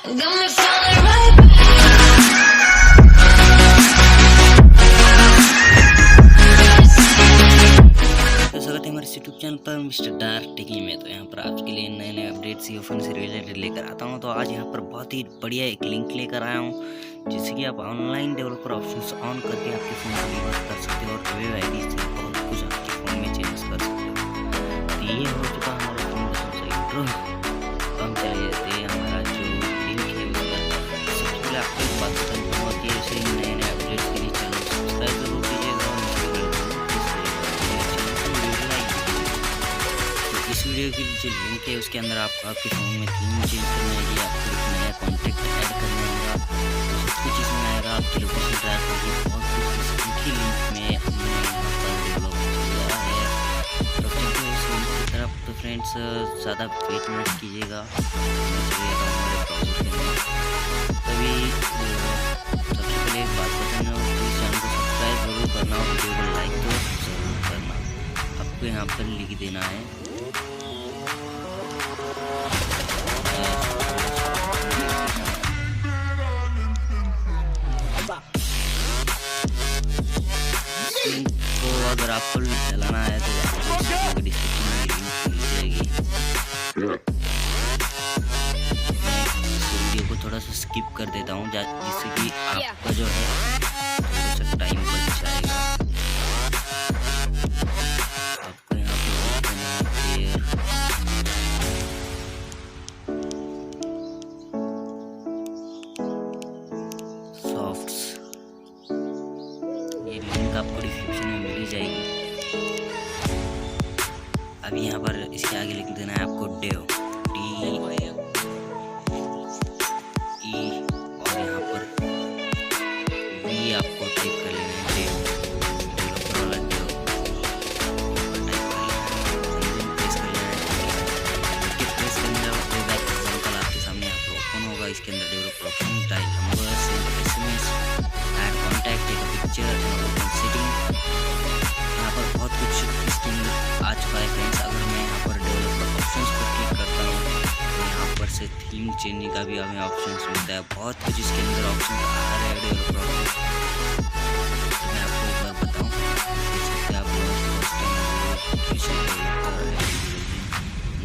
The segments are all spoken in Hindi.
स्वागत है हमारे यूट्यूब चैनल पर मिस्टर डार्क टेकिंग में। तो यहाँ पर आपके लिए नए नए अपडेट्स या फोन से रिलेटेड लेकर आता हूँ। तो आज यहाँ पर बहुत ही बढ़िया एक लिंक लेकर आया हूँ, जिससे कि आप ऑनलाइन डेवलपर ऑप्शंस ऑन करके आपके फ़ोन को यूज़ कर सकते हो और वेब आईडी से बहुत कुछ आपके फ़ोन में चेंज कर सकते हो। तो ये हो चुका हमारे फ़ोन का सबसे इंट्रो। तो हम चले जाते हैं हमारा जो लिंक है उसका। सबसे पहले आपको एक बात बताऊँ कि ऐसे नए नए अपडेट्स के लिए चैनल सब्सक्राइब जरूर कीजिएगा और इस वीडियो की जो लिंक है उसके अंदर आपको आपके फ़ोन में थीम चेंज करना है, आपको एक नया कॉन्टैक्ट ऐड करना होगा, सब कुछ इसमें आएगा। आपकी लोकेशन ट्रैक होगी, बहुत कुछ इसी लिंक में हमने यहाँ पर डेवलप किया है। तो चलते हैं उस लिंक की तरफ। तो फ्रेंड्स ज़्यादा वेट मत कीजिएगा, चलिएगा हमारे ब्राउज़र के अंदर। तभी सबसे पहले एक बात बताना हो कि चैनल को सब्सक्राइब जरूर करना और वीडियो को लाइक तो ज़रूर करना। आपको यहाँ पर लिख देना है तो अगर आपको चलाना है तो आपको डिस्क्रिप्शन में लिंक मिल जाएगी। मैं वीडियो को थोड़ा सा स्किप कर देता हूँ जिससे कि आपका जो है थोड़ा सा टाइम बच जाएगा। आपको यहाँ पे सॉफ्ट्स, ये लिंक आपको डिस्क्रिप्शन में मिल ही जाएगी। अब यहाँ पर इसके आगे लिख देना है आपको डेव, DE, और यहाँ पर V आपको टाइप कर लेना है, डेव, डेवलपर वाला डेव टाइप कर लेना है, प्रेस कर लेना है। प्रेस करने के बाद वेब एग्जाम्पल आपके सामने यहाँ पर ओपन होगा। इसके अंदर developer option, dial number, send SMS, add contact, take a picture, open setting, यहाँ पर बहुत कुछ इसके अंदर आ चुका है फ्रेंड्स। अगर मैं यहाँ पर डेवलपर ऑप्शंस पर क्लिक करता हूँ तो यहाँ पर से थीम चेंजिंग का भी हमें ऑप्शंस मिलता है। बहुत कुछ इसके अंदर ऑप्शन आ रहे हैं डेवलपर ऑप्शन। तो मैं आपको एक बार बताऊँ, जैसे आप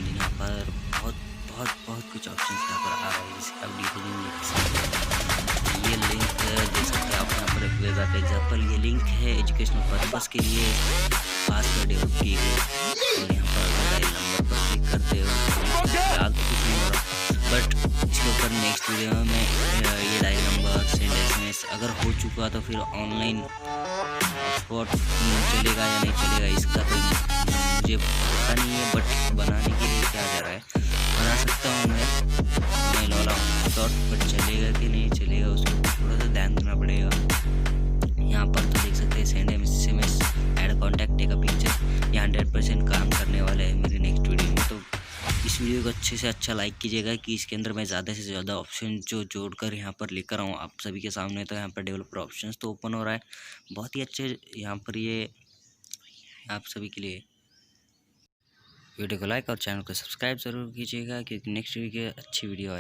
यहाँ पर बहुत बहुत बहुत कुछ ऑप्शन यहाँ पर आ रहा है, जिससे आप डिटेलिंग लिख सकते हैं। ये लिंक देख सकते हैं आप यहाँ पर एक वेब ऐप एग्जाम्पल। ये लिंक है एजुकेशनल पर्पस के लिए खासकर डेवलप की गई। और यहाँ पर डायल नंबर पर क्लिक करते हो फिलहाल तो कुछ नहीं हो रहा, बट इसके ऊपर नेक्स्ट वीडियो में ये डायल नंबर, सेंड SMS अगर हो चुका तो फिर ऑनलाइन हॉटस्पॉट चलेगा या नहीं चलेगा इसका तो मुझे पता नहीं है, बट बनाने के लिए क्या जा रहा है बना सकता हूँ मैं लॉला हॉटस्पॉट, बट चलेगा कि नहीं चलेगा उसको थोड़ा सा ध्यान देना पड़ेगा। यहाँ पर तो देख सकते हैं send SMS, add contact, take a picture, ये 100% काम करने वाला है मेरी नेक्स्ट वीडियो में। तो इस वीडियो को अच्छे से अच्छा लाइक कीजिएगा कि इसके अंदर मैं ज़्यादा से ज़्यादा ऑप्शन जो जोड़कर यहाँ पर लेकर आऊँ आप सभी के सामने। तो यहाँ पर डेवलपर ऑप्शंस तो ओपन हो रहा है, बहुत ही अच्छे यहाँ पर ये आप सभी के लिए। वीडियो को लाइक और चैनल को सब्सक्राइब ज़रूर कीजिएगा क्योंकि नेक्स्ट वीडियो अच्छी वीडियो आए।